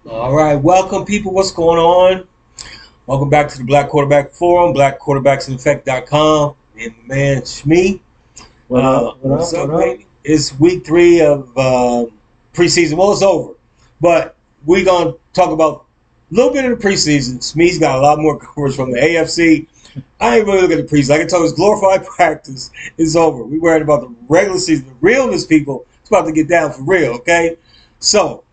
All right, welcome people. What's going on? Welcome back to the Black Quarterback Forum, blackquarterbacksineffect.com. And my man Shmee. What up? What What's up? What up, up? baby? It's week 3 of preseason. Well, it's over, but we're gonna talk about a little bit of the preseason. Shmee's got a lot more coverage from the AFC. I ain't really looking at the preseason. I can tell it's glorified practice. It's over. We worried about the regular season, the realness, people. It's about to get down for real. Okay, so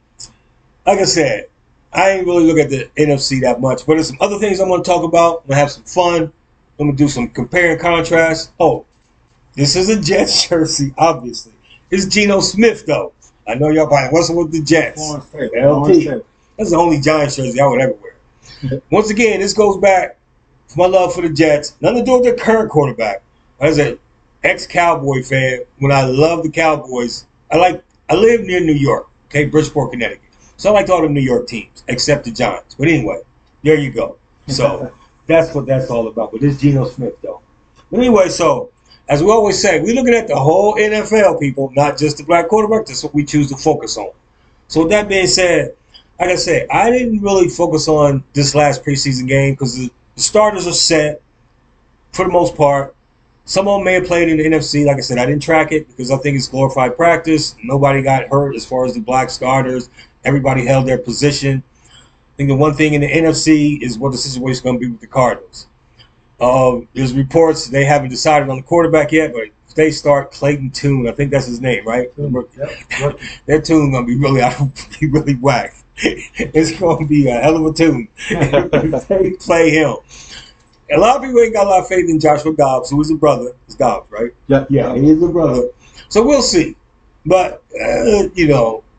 like I said, I ain't really look at the NFC that much, but there's some other things I'm going to talk about. I'm going to have some fun. I'm going to do some compare and contrast. Oh, this is a Jets jersey, obviously. It's Geno Smith, though. I know y'all probably, what's with the Jets? Florence State. LT. That's the only Giants jersey I would ever wear. Once again, this goes back to my love for the Jets. Nothing to do with their current quarterback. As an ex-Cowboy fan, when I love the Cowboys, I live near New York, okay, Bridgeport, Connecticut. So I liked all the New York teams, except the Giants. But anyway, there you go. So that's what that's all about. But this Geno Smith, though. But anyway, so as we always say, we're looking at the whole NFL, people, not just the black quarterback. That's what we choose to focus on. So with that being said, like I said, I didn't really focus on this last preseason game because the starters are set for the most part. Some of them may have played in the NFC. Like I said, I didn't track it because I think it's glorified practice. Nobody got hurt as far as the black starters. Everybody held their position. I think the one thing in the NFC is what the situation is going to be with the Cardinals. There's reports they haven't decided on the quarterback yet, but if they start Clayton Tune, I think that's his name, right? Yep. Their tune going to be really whack. It's going to be a hell of a tune if they play him. A lot of people ain't got a lot of faith in Joshua Dobbs, who is a brother. It's Dobbs, right? Yep. Yeah, he is a brother. So we'll see. But,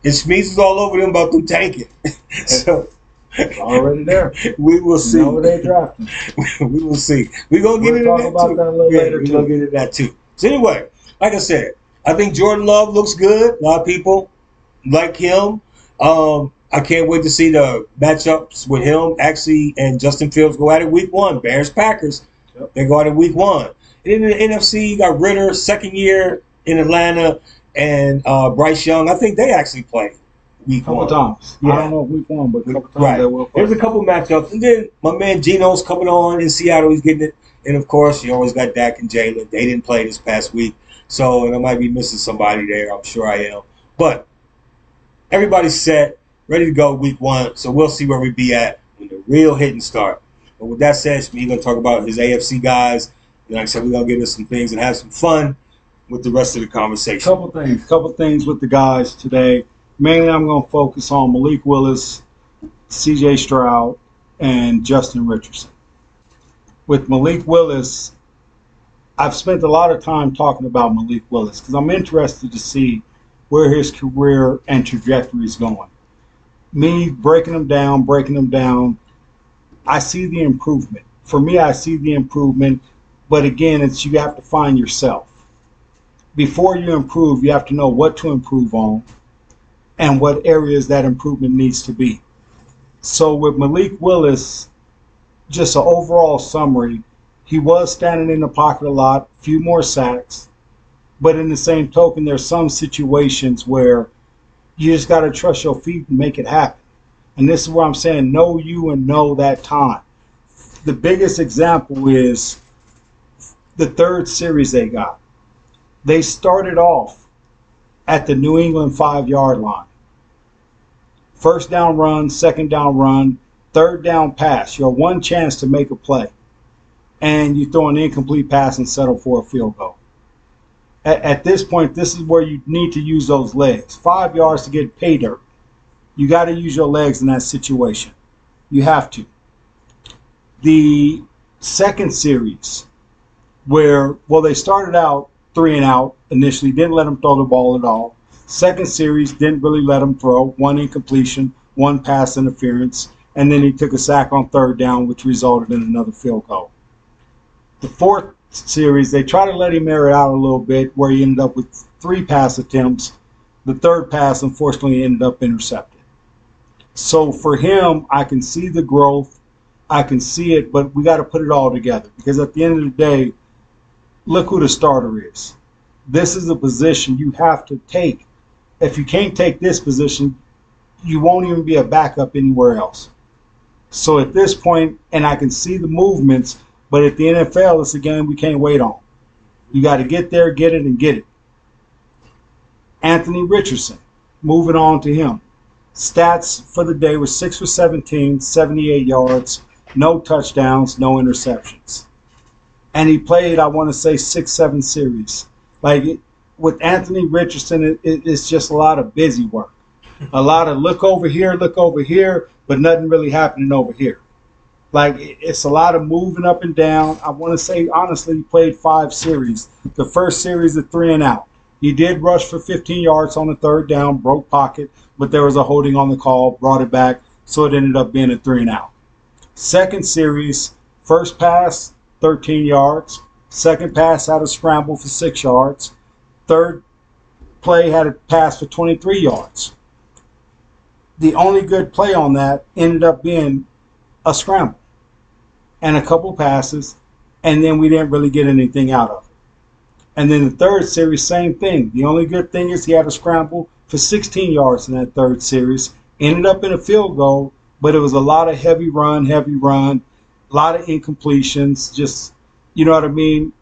it's Smeeze all over them about them tanking. So It's already there. we will see. You know they drafting. We will see. We're going to get We'll into talk that about too. that a little later, we're going to get into that too. So anyway, like I said, I think Jordan Love looks good. A lot of people like him. I can't wait to see the matchups with him, actually, and Justin Fields go at it week 1. Bears-Packers, Yep. they go at it week 1. And in the NFC, you got Ritter, second year in Atlanta, and Bryce Young. I think they actually play week Couple 1. times. Yeah. I don't know if week 1, but a couple times Right. they will play. There's a couple matchups. And then my man Geno's coming on in Seattle. He's getting it. And, of course, you always got Dak and Jalen. They didn't play this past week. So, and I might be missing somebody there. I'm sure I am. But everybody's set, ready to go week 1. So we'll see where we be at when the real hitting start. But with that said, we're going to talk about his AFC guys. And like I said, we're going to get into some things and have some fun with the rest of the conversation. Couple things with the guys today. Mainly, I'm going to focus on Malik Willis, C.J. Stroud, and Justin Richardson. With Malik Willis, I've spent a lot of time talking about Malik Willis because I'm interested to see where his career and trajectory is going. Me breaking them down, I see the improvement. For me, I see the improvement, but again, it's you have to find yourself. Before you improve, you have to know what to improve on and what areas that improvement needs to be. So with Malik Willis, just an overall summary, he was standing in the pocket a lot, few more sacks, but in the same token, there's some situations where you just got to trust your feet and make it happen. And this is where I'm saying know you and know that time. The biggest example is the third series they got. They started off at the New England 5-yard line. First down run, second down run, third down pass. You have one chance to make a play. And you throw an incomplete pass and settle for a field goal. At this point, this is where you need to use those legs. 5 yards to get pay dirt. You got to use your legs in that situation. You have to. The second series, where, they started out 3 and out initially, didn't let them throw the ball at all. Second series, didn't really let him throw. 1 incompletion, 1 pass interference, and then he took a sack on third down, which resulted in another field goal. The fourth series, they tried to let him air it out a little bit, where he ended up with 3 pass attempts. The third pass, unfortunately, ended up intercepted. So for him, I can see the growth. I can see it, but we got to put it all together because at the end of the day, look who the starter is. This is a position you have to take. If you can't take this position, you won't even be a backup anywhere else. So at this point, and I can see the movements, but at the NFL, it's a game we can't wait on. You got to get there, get it, and get it. Anthony Richardson, moving on to him. Stats for the day were 6 for 17, 78 yards, no touchdowns, no interceptions. And he played, I want to say, 6-7 series. With Anthony Richardson, it's just a lot of busy work. A lot of look over here, but nothing really happening over here. It's a lot of moving up and down. I want to say, honestly, he played 5 series. The first series of 3 and out. He did rush for 15 yards on the third down, broke pocket, but there was a holding on the call, brought it back, so it ended up being a 3 and out. Second series, first pass, 13 yards. Second pass had a scramble for 6 yards. Third play had a pass for 23 yards. The only good play on that ended up being a scramble and a couple passes, and then we didn't really get anything out of it. And then the third series, same thing. The only good thing is he had a scramble for 16 yards in that third series. Ended up in a field goal, but it was a lot of heavy run, a lot of incompletions. Just, you know what I mean?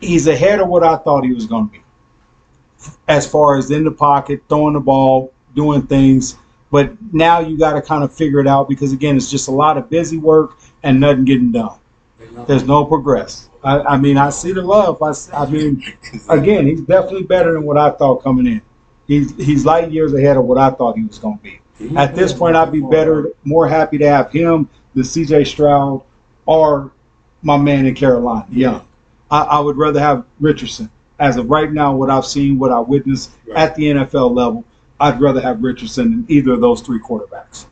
He's ahead of what I thought he was going to be as far as in the pocket, throwing the ball, doing things. But now you got to kind of figure it out because, again, it's just a lot of busy work and nothing getting done. There's no progress. I mean, I see the love. I mean, again, he's definitely better than what I thought coming in. He's light years ahead of what I thought he was going to be. At this point, I'd be more happy to have him than C.J. Stroud or my man in Carolina, Young. I would rather have Richardson. As of right now, what I've seen, what I witnessed at the NFL level, I'd rather have Richardson than either of those 3 quarterbacks.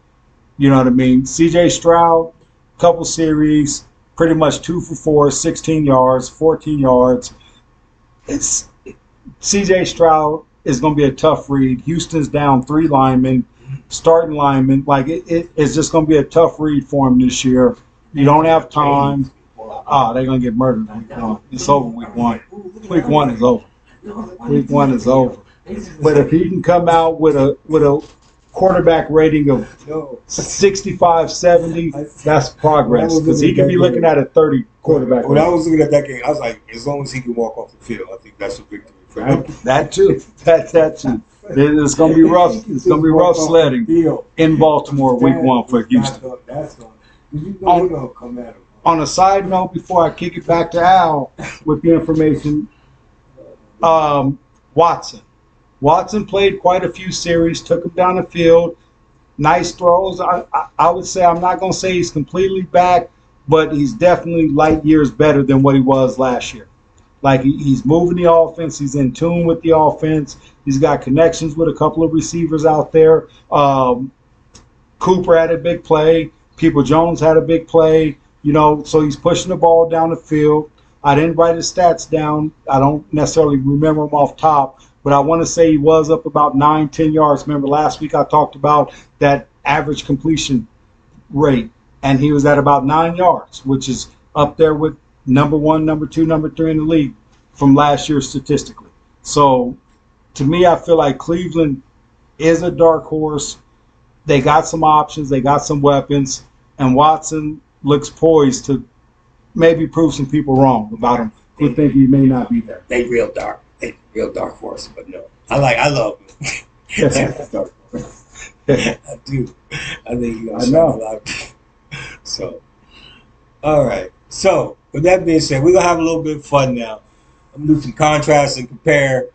You know what I mean? C.J. Stroud, couple series, pretty much 2 for 4, 16 yards, 14 yards. C.J. Stroud is going to be a tough read. Houston's down 3 linemen, starting linemen. It's just going to be a tough read for him this year. You don't have time. They're going to get murdered week 1. It's over week 1. Week 1 is over. Week 1 is over. But if he can come out with a quarterback rating of 65, 70, that's progress. Because he could be looking at a 30 quarterback. When I was looking at that game, I was like, as long as he can walk off the field, I think that's a victory for him. That too. That too. It's going to be rough. It's going to be rough sledding in Baltimore week 1 for Houston. On a side note, before I kick it back to Al with the information, Watson. Watson played quite a few series, took him down the field. Nice throws. I would say, I'm not going to say he's completely back, but he's definitely light years better than what he was last year. He's moving the offense. He's in tune with the offense. He's got connections with a couple of receivers out there. Cooper had a big play. People Jones had a big play. So he's pushing the ball down the field. I didn't write his stats down. I don't necessarily remember them off top, but I want to say he was up about 9-10 yards. Remember last week I talked about that average completion rate, and he was at about 9 yards, which is up there with number 1, number 2, number 3 in the league from last year statistically. So to me, I feel like Cleveland is a dark horse. They got some options. They got some weapons, and Watson looks poised to maybe prove some people wrong about him who think he may not be there. They real dark horse, but no. I love him. Dark horse. I do. I think he's gonna shine a lot. So, all right. So, with that being said, we're gonna have a little bit of fun now. I'm gonna do some contrast and compare.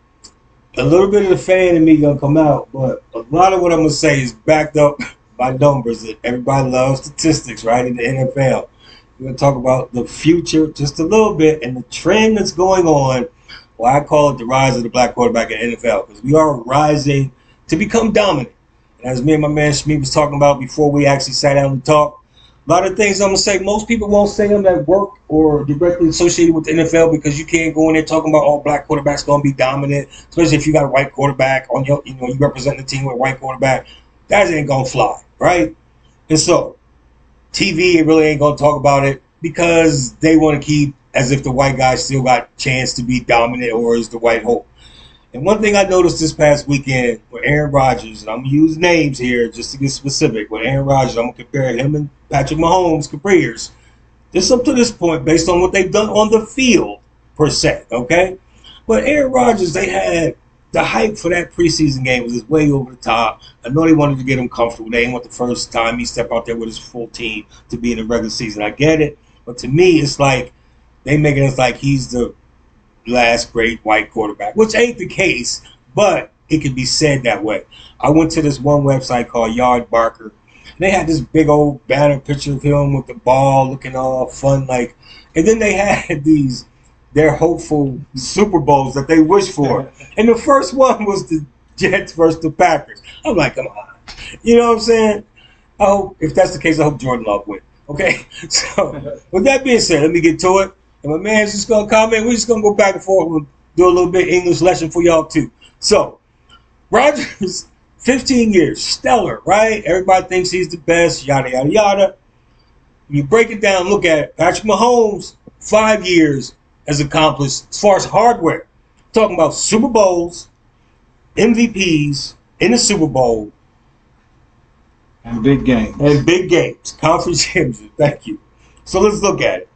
A little bit of the fan in me gonna come out, but a lot of what I'm gonna say is backed up by numbers. That everybody loves statistics, right? In the NFL. We're going to talk about the future just a little bit and the trend that's going on. Well, I call it the rise of the black quarterback in the NFL because we are rising to become dominant. And as me and my man Shmi was talking about before we actually sat down and talked, a lot of things I'm going to say, most people won't say them at work or directly associated with the NFL because you can't go in there talking about all black quarterbacks going to be dominant, especially if you got a white quarterback on your, you represent the team with a white quarterback. That ain't going to fly, right? And so, TV really ain't going to talk about it because they want to keep as if the white guy still got chance to be dominant or is the white hope. And one thing I noticed this past weekend with Aaron Rodgers, and I'm going to use names here just to get specific. With Aaron Rodgers, I'm going to compare him and Patrick Mahomes' careers. Just up to this point, based on what they've done on the field, per se, okay? But Aaron Rodgers, they had the hype for that preseason game was just way over the top. I know they wanted to get him comfortable. They didn't want the first time he stepped out there with his full team to be in the regular season. I get it. But to me, it's like they making it like he's the last great white quarterback, which ain't the case, but it could be said that way. I went to this one website called Yard Barker. They had this big old banner picture of him with the ball looking all fun, like, and then they had their hopeful Super Bowls that they wish for. And the first one was the Jets versus the Packers. I'm like, come on. You know what I'm saying? I hope, if that's the case, I hope Jordan Love wins. Okay? So, with that being said, let me get to it. And my man's just going to comment. We're just going to go back and forth. We'll do a little bit English lesson for y'all, too. So, Rodgers, 15 years, stellar, right? Everybody thinks he's the best, yada, yada, yada. When you break it down, look at it. Patrick Mahomes, 5 years has accomplished as far as hardware. Talking about Super Bowls, MVPs in the Super Bowl. And big games. And big games. Conference championship. Thank you. So let's look at it.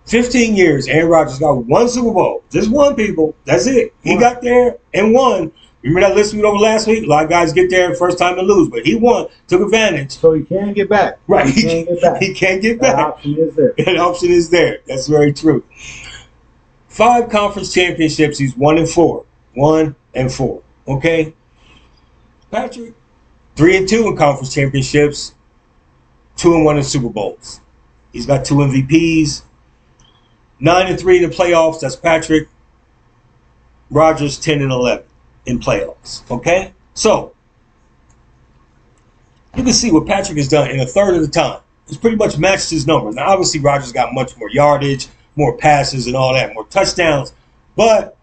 15 years, Aaron Rodgers got one Super Bowl. Just one, people. That's it. He got there and won. Remember that list we went over last week? A lot of guys get there first time and lose, but he won, took advantage. So he can get back. Right. He can get back. He can't get back. That option is there. That option is there. That's very true. 5 conference championships. He's 1-4. 1-4. Okay? Patrick, 3-2 in conference championships. 2-1 in Super Bowls. He's got 2 MVPs. 9-3 in the playoffs. That's Patrick. Rodgers 10-11 in playoffs. Okay? So, you can see what Patrick has done in a third of the time. He's pretty much matched his numbers. Now, obviously, Rodgers got much more yardage, more passes and all that, more touchdowns. But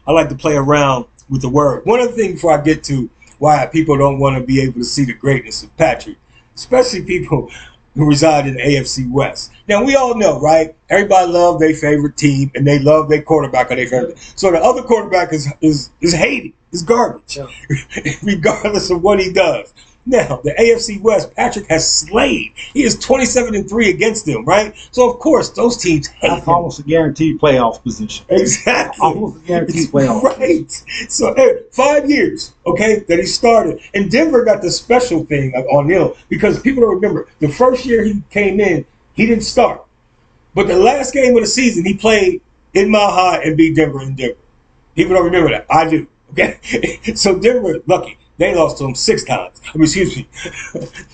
I like to play around with the word. One other thing before I get to why people don't want to be able to see the greatness of Patrick, especially people who reside in the AFC West. Now, we all know, right? Everybody loves their favorite team, and they love their quarterback or their favorite. So the other quarterback is hated. Is garbage, regardless of what he does. Now, the AFC West, Patrick has slayed. He is 27-3 against them, right? So, of course, those teams hate That's him. almost a guaranteed playoff position. Exactly. Almost a guaranteed playoff. Right. So, 5 years, okay, that he started. And Denver got the special thing on him because people don't remember. The first year he came in, he didn't start. But the last game of the season, he played in Mile High and beat Denver in Denver. People don't remember that. I do. Okay? So, Denver, lucky. They lost to him 6 times. I mean, excuse me,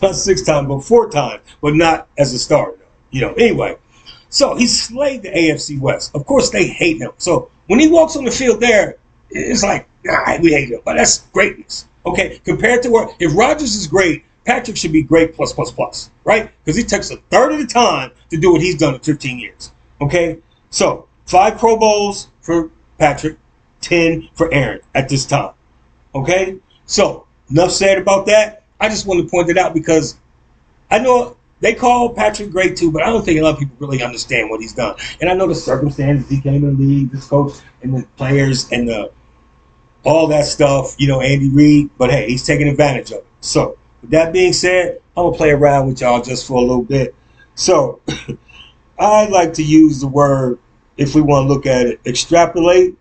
not 6 times, but 4 times, but not as a starter. You know, anyway. So he slayed the AFC West. Of course, they hate him. So when he walks on the field there, it's like, nah, we hate him. But that's greatness. Okay, compared to where, if Rodgers is great, Patrick should be great plus, right? Because he takes a third of the time to do what he's done in 15 years. Okay, so 5 Pro Bowls for Patrick, 10 for Aaron at this time. Okay? So, enough said about that. I just wanted to point it out because I know they call Patrick great too, but I don't think a lot of people really understand what he's done. And I know the circumstances he came in the league, this coach, and the players, and all that stuff, you know, Andy Reid. But hey, he's taking advantage of it. So, with that being said, I'm going to play around with y'all just for a little bit. So, I like to use the word, if we want to look at it, extrapolate.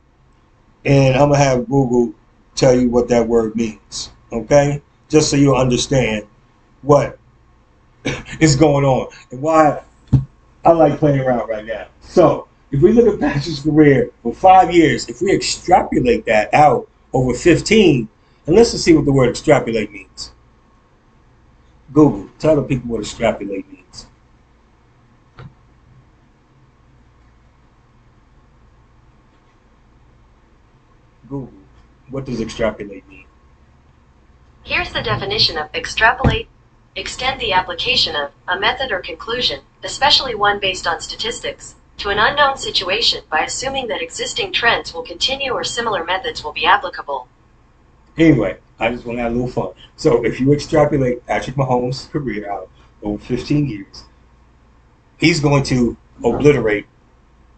And I'm going to have Google tell you what that word means, okay? Just so you understand what is going on and why I like playing around right now. So, if we look at Patrick's career for 5 years, if we extrapolate that out over 15, and let's just see what the word extrapolate means. Google, tell the people what extrapolate means. Google. What does extrapolate mean? Here's the definition of extrapolate. Extend the application of a method or conclusion, especially one based on statistics, to an unknown situation by assuming that existing trends will continue or similar methods will be applicable. Anyway, I just want to have a little fun. So if you extrapolate Patrick Mahomes' career out over 15 years, he's going to obliterate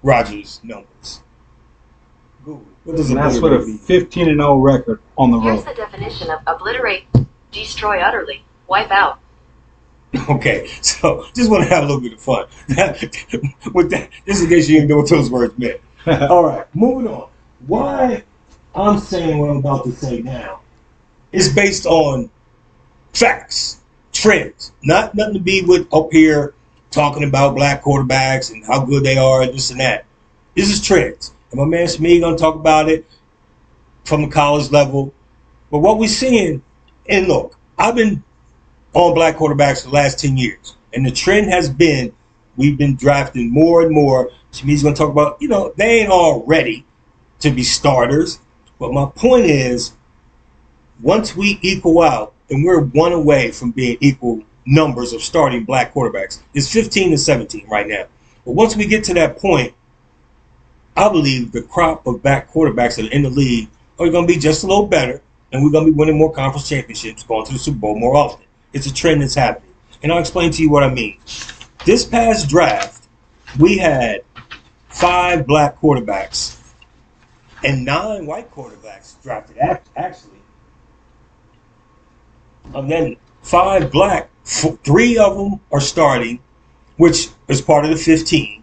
Rodgers' numbers. Google. What does And that's with a obliterate mean? 15-0 record on the Here's road. the definition of obliterate: destroy utterly, wipe out. Okay, so just want to have a little bit of fun with that, just in case you didn't know what those words meant. All right, moving on. Why I'm saying what I'm about to say now is based on facts, trends, not nothing to be with up here talking about black quarterbacks and how good they are and this and that. This is trends. And my man Shmi gonna talk about it from the college level. But what we're seeing, and look, I've been on black quarterbacks for the last 10 years. And the trend has been we've been drafting more and more. Shmi's gonna talk about, they ain't all ready to be starters. But my point is, once we equal out, and we're one away from being equal numbers of starting black quarterbacks. It's 15 to 17 right now. But once we get to that point, I believe the crop of black quarterbacks that are in the league are going to be just a little better, and we're going to be winning more conference championships, going to the Super Bowl more often. It's a trend that's happening. And I'll explain to you what I mean. This past draft, we had 5 black quarterbacks and 9 white quarterbacks drafted, actually. And then 5 black, 3 of them are starting, which is part of the 15.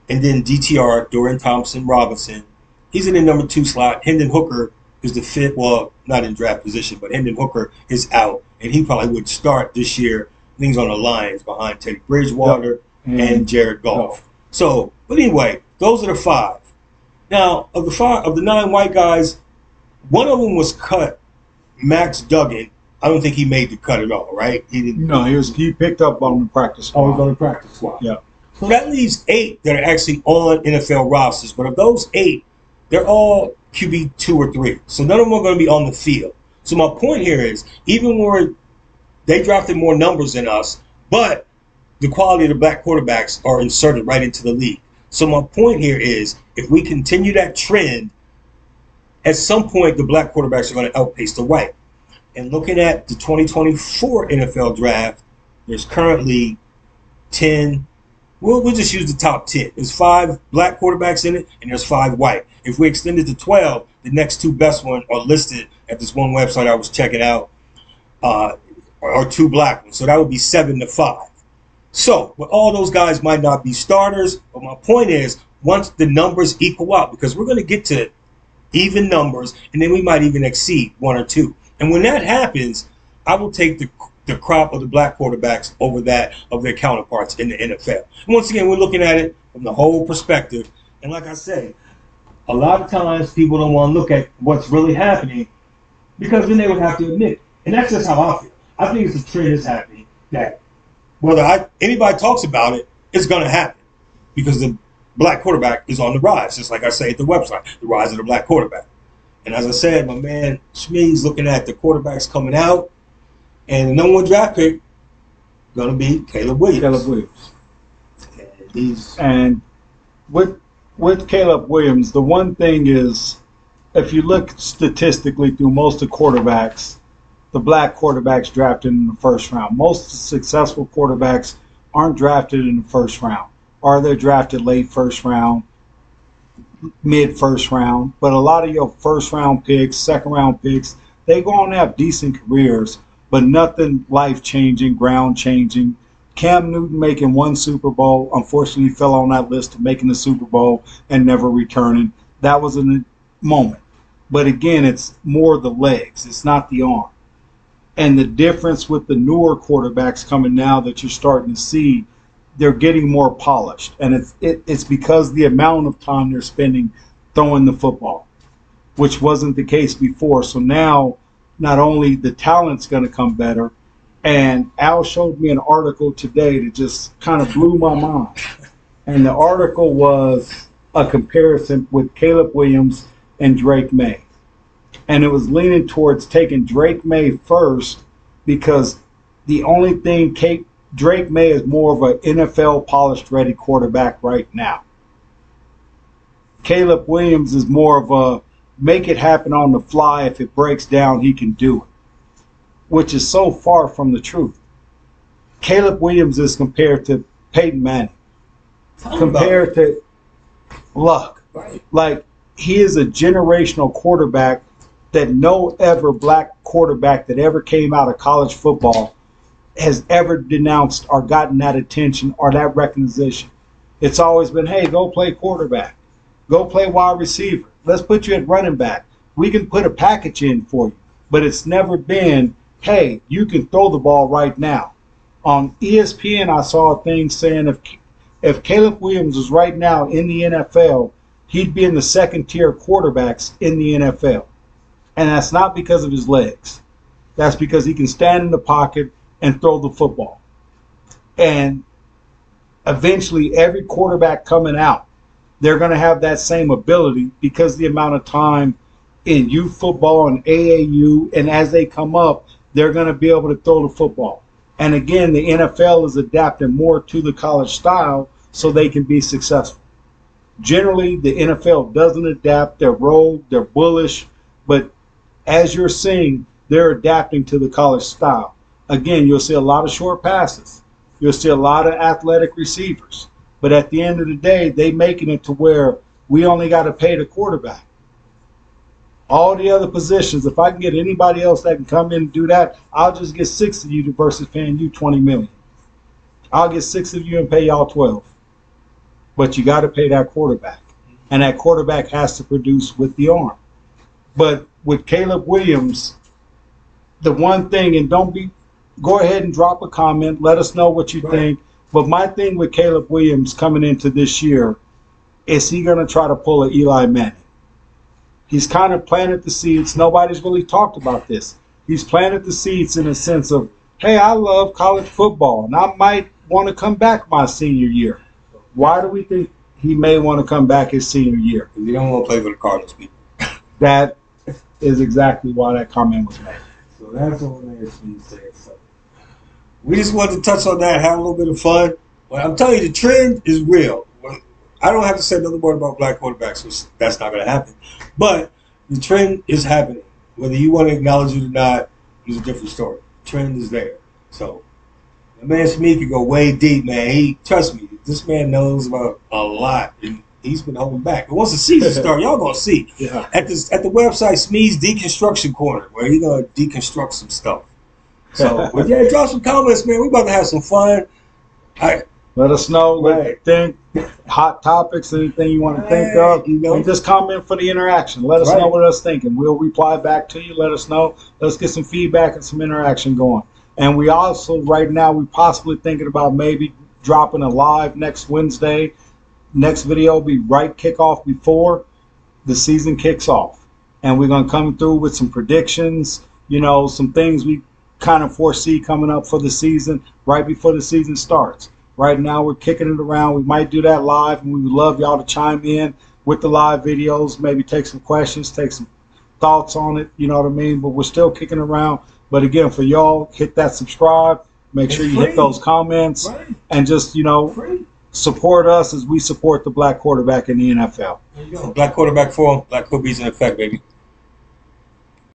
And then DTR, Dorian Thompson-Robinson, he's in the number 2 slot. Hendon Hooker is the 5th, well, not in draft position, but Hendon Hooker is out. And he probably would start this year. He's on the Lions behind Teddy Bridgewater and Jared Goff. So, but anyway, those are the 5. Now, of the 9 white guys, one of them was cut, Max Duggan. I don't think he made the cut at all, right? He didn't. No, he picked up on the practice squad. Oh, he's on the practice squad. Yeah. So that leaves 8 that are actually on NFL rosters. But of those 8, they're all QB 2 or 3. So none of them are going to be on the field. So my point here is, even when they drafted more numbers than us, but the quality of the black quarterbacks are inserted right into the league. So my point here is, if we continue that trend, at some point the black quarterbacks are going to outpace the white. And looking at the 2024 NFL draft, there's currently 10. We'll just use the top 10. There's 5 black quarterbacks in it, and there's 5 white. If we extend it to 12, the next 2 best ones are listed at this one website I was checking out, or 2 black ones. So that would be 7 to 5. So, but all those guys might not be starters. But my point is, once the numbers equal out, because we're going to get to even numbers, and then we might even exceed 1 or 2. And when that happens, I will take the crop of the black quarterbacks over that of their counterparts in the NFL. And once again, we're looking at it from the whole perspective. And like I say, a lot of times people don't want to look at what's really happening, because then they would have to admit. And that's just how I feel. I think it's a trend that's happening that whether anybody talks about it, it's going to happen, because the black quarterback is on the rise, just like I say at the website, the rise of the black quarterback. And as I said, my man Shmi's looking at the quarterbacks coming out, and the number 1 draft pick going to be Caleb Williams. And with Caleb Williams, the one thing is, if you look statistically through most of the quarterbacks, the black quarterbacks drafted in the first round. Most successful quarterbacks aren't drafted in the first round. Or they're drafted late first round, mid first round. But a lot of your first round picks, second round picks, they go on to have decent careers, but nothing life changing, ground changing. Cam Newton making 1 Super Bowl, unfortunately fell on that list of making the Super Bowl and never returning. That was a moment. But again, it's more the legs, it's not the arm. And the difference with the newer quarterbacks coming now that you're starting to see, they're getting more polished. And it's because the amount of time they're spending throwing the football, which wasn't the case before. So now, not only the talent's going to come better, and Al showed me an article today that just kind of blew my mind. And the article was a comparison with Caleb Williams and Drake May. And it was leaning towards taking Drake May first, because the only thing Drake May is more of an NFL polished ready quarterback right now. Caleb Williams is more of a make it happen on the fly. If it breaks down, he can do it, which is so far from the truth. Caleb Williams is compared to Peyton Manning, compared to Luck. Right. Like, he is a generational quarterback that no ever black quarterback that ever came out of college football has ever denounced or gotten that attention or that recognition. It's always been, hey, go play quarterback. Go play wide receiver. Let's put you at running back. We can put a package in for you. But it's never been, hey, you can throw the ball right now. On ESPN, I saw a thing saying if Caleb Williams was right now in the NFL, he'd be in the second tier quarterbacks in the NFL. And that's not because of his legs. That's because he can stand in the pocket and throw the football. And eventually, every quarterback coming out, they're going to have that same ability because the amount of time in youth football and AAU, and as they come up, they're going to be able to throw the football. And again, the NFL is adapting more to the college style so they can be successful. Generally, the NFL doesn't adapt. They're rogue, they're bullish, but as you're seeing, they're adapting to the college style. Again, you'll see a lot of short passes. You'll see a lot of athletic receivers. But at the end of the day, they making it to where we only got to pay the quarterback. All the other positions, if I can get anybody else that can come in and do that, I'll just get 6 of you versus paying you $20 million. I'll get 6 of you and pay y'all 12. But you got to pay that quarterback. And that quarterback has to produce with the arm. But with Caleb Williams, the one thing, and go ahead and drop a comment. Let us know what you think. But my thing with Caleb Williams coming into this year, is he going to try to pull an Eli Manning? He's kind of planted the seeds. Nobody's really talked about this. He's planted the seeds in a sense of, hey, I love college football, and I might want to come back my senior year. Why do we think he may want to come back his senior year? Because he don't want to play for the Cardinals people. That is exactly why that comment was made. So that's what it is when you say it. So we just wanted to touch on that, have a little bit of fun. But I'm telling you, the trend is real. I don't have to say another word about black quarterbacks, which that's not going to happen. But the trend is happening. Whether you want to acknowledge it or not is a different story. The trend is there. So, my man Smee could go way deep, man. Trust me, this man knows about a lot. And he's been holding back. But once the season starts, y'all going to see. Yeah. At the website, Smee's Deconstruction Corner, where he's going to deconstruct some stuff. So, but yeah, drop some comments, man. We about to have some fun. Let us know what you think, hot topics, anything you want to think of. And just comment for the interaction. Let us know what us thinking. We'll reply back to you. Let us know. Let's get some feedback and some interaction going. And we also, right now, we possibly thinking about maybe dropping a live next Wednesday. Next video will be right kickoff before the season kicks off. And we're going to come through with some predictions, some things we kind of foresee coming up for the season right before the season starts. Right now, we're kicking it around. We might do that live, and we would love y'all to chime in with the live videos, maybe take some questions, take some thoughts on it, you know what I mean? But we're still kicking around. But again, for y'all, hit that subscribe. Make sure you hit those comments and just, support us as we support the black quarterback in the NFL. There you go. Black quarterback forum, black QB's in effect, baby.